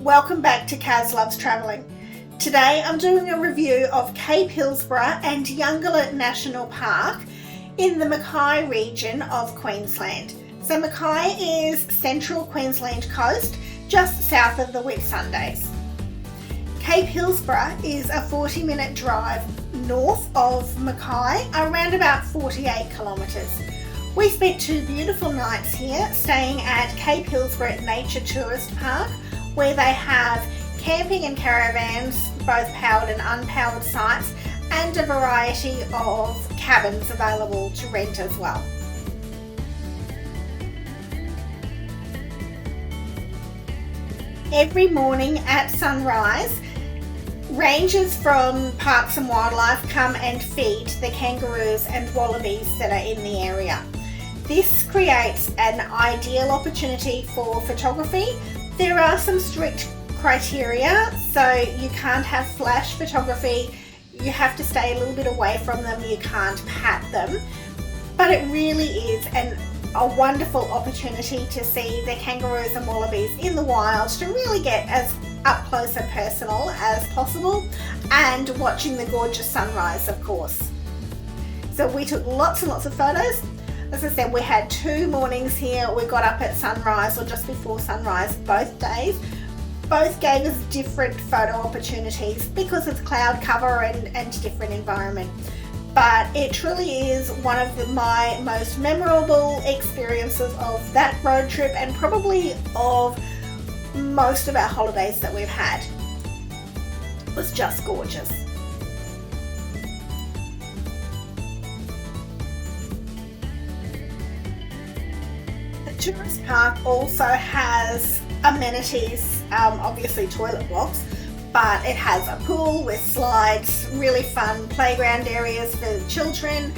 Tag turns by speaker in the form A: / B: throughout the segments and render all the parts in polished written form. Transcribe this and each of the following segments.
A: Welcome back to Kaz Loves Travelling. Today I'm doing a review of Cape Hillsborough and Eungella National Park in the Mackay region of Queensland. So Mackay is central Queensland coast, just south of the Whitsundays. Cape Hillsborough is a 40-minute drive north of Mackay, around about 48 kilometres. We spent 2 beautiful nights here, staying at Cape Hillsborough Nature Tourist Park, where they have camping and caravans, both powered and unpowered sites, and a variety of cabins available to rent as well. Every morning at sunrise, rangers from Parks and Wildlife come and feed the kangaroos and wallabies that are in the area. This creates an ideal opportunity for photography. There are some strict criteria, so you can't have flash photography, you have to stay a little bit away from them, you can't pat them, but it really is a wonderful opportunity to see the kangaroos and wallabies in the wild, to really get as up close and personal as possible, and watching the gorgeous sunrise, of course. So we took lots and lots of photos. As I said, we had 2 mornings here. We got up at sunrise or just before sunrise both days. Both gave us different photo opportunities because it's cloud cover and different environment. But it truly is one of my most memorable experiences of that road trip, and probably of most of our holidays that we've had. It was just gorgeous. The tourist park also has amenities, obviously toilet blocks, but it has a pool with slides, really fun playground areas for children.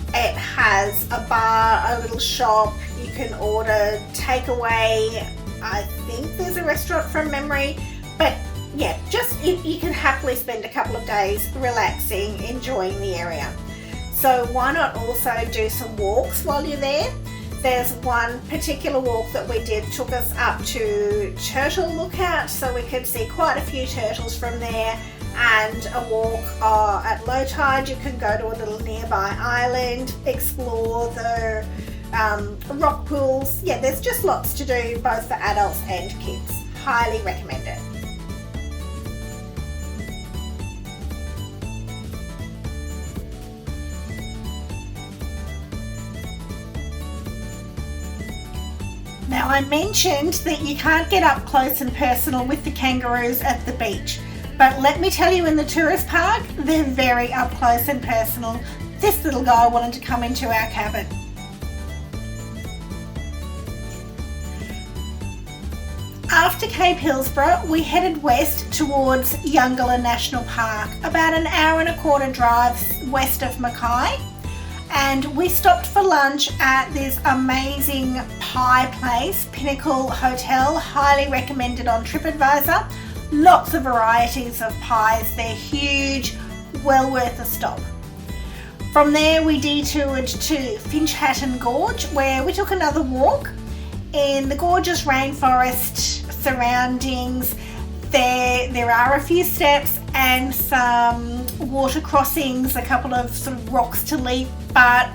A: It has a bar, a little shop, you can order takeaway. I think there's a restaurant from memory, but yeah, you can happily spend a couple of days relaxing, enjoying the area. So why not also do some walks while you're there? There's one particular walk that we did, took us up to Turtle Lookout, so we could see quite a few turtles from there, and a walk at low tide. You can go to a little nearby island, explore the rock pools. Yeah, there's just lots to do both for adults and kids. Highly recommend it. Now, I mentioned that you can't get up close and personal with the kangaroos at the beach, but let me tell you, in the tourist park, they're very up close and personal. This little guy wanted to come into our cabin. After Cape Hillsborough, we headed west towards Eungella National Park, about an hour and a quarter drive west of Mackay. And we stopped for lunch at this amazing pie place, Pinnacle Hotel, highly recommended on TripAdvisor. Lots of varieties of pies, they're huge, well worth a stop. From there we detoured to Finchhatton Gorge, where we took another walk in the gorgeous rainforest surroundings. There are a few steps and some water crossings, a couple of sort of rocks to leap, but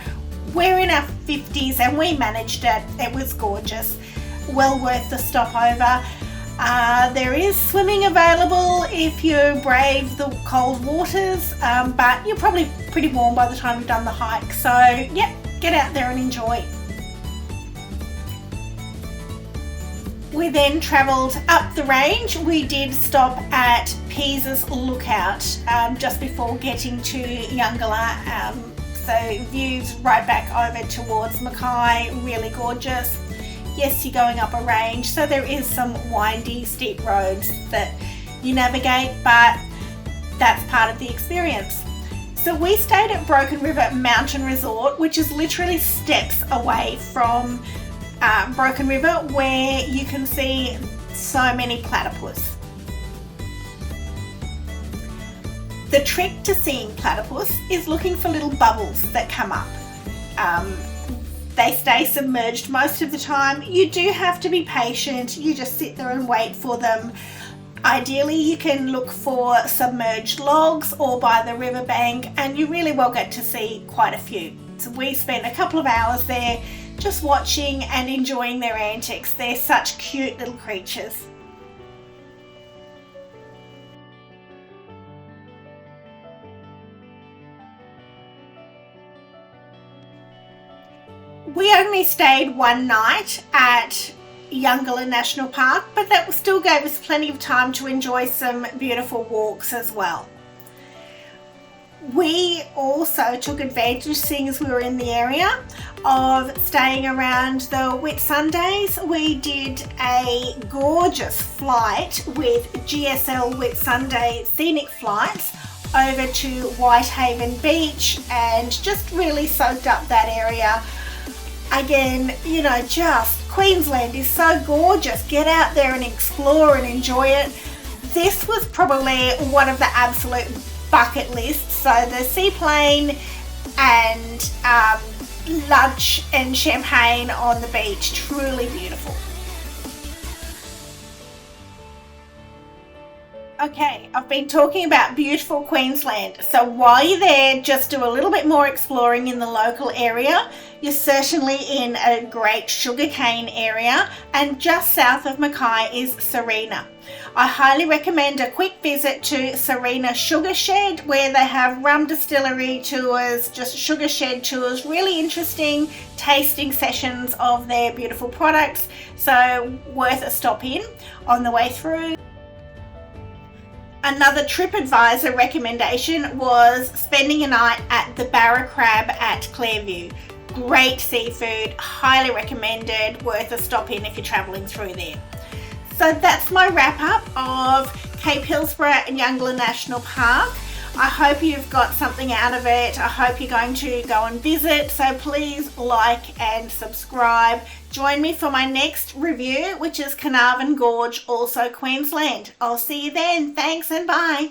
A: we're in our 50s and we managed it. It was gorgeous, well worth the stopover. There is swimming available if you brave the cold waters, but you're probably pretty warm by the time you've done the hike. So yeah, get out there and enjoy. We then travelled up the range. We did stop at Pease's Lookout just before getting to Eungella. So views right back over towards Mackay, really gorgeous. Yes, you're going up a range, so there is some windy, steep roads that you navigate, but that's part of the experience. So we stayed at Broken River Mountain Resort, which is literally steps away from Broken River, where you can see so many platypus. The trick to seeing platypus is looking for little bubbles that come up. They stay submerged most of the time. You do have to be patient. You just sit there and wait for them. Ideally, you can look for submerged logs or by the riverbank, and you really will get to see quite a few. So we spent a couple of hours there just watching and enjoying their antics. They're such cute little creatures. We only stayed one night at Eungella National Park, but that still gave us plenty of time to enjoy some beautiful walks as well. We also took advantage, seeing as we were in the area, of staying around the Whitsundays. We did a gorgeous flight with GSL Whitsunday Scenic Flights over to Whitehaven Beach and just really soaked up that area. Again, you know, just Queensland is so gorgeous. Get out there and explore and enjoy it. This was probably one of the absolute bucket lists. So the seaplane and lunch and champagne on the beach, truly beautiful. Okay, I've been talking about beautiful Queensland, so while you're there, just do a little bit more exploring in the local area. You're certainly in a great sugarcane area, and just south of Mackay is Serena. I highly recommend a quick visit to Serena Sugar Shed, where they have rum distillery tours, just sugar shed tours, really interesting tasting sessions of their beautiful products, so worth a stop in on the way through. Another TripAdvisor recommendation was spending a night at the Barra Crab at Clairview. Great seafood, highly recommended, worth a stop in if you're travelling through there. So that's my wrap up of Cape Hillsborough and Eungella National Park. I hope you've got something out of it. I hope you're going to go and visit. So please like and subscribe. Join me for my next review, which is Carnarvon Gorge, also Queensland. I'll see you then. Thanks and bye.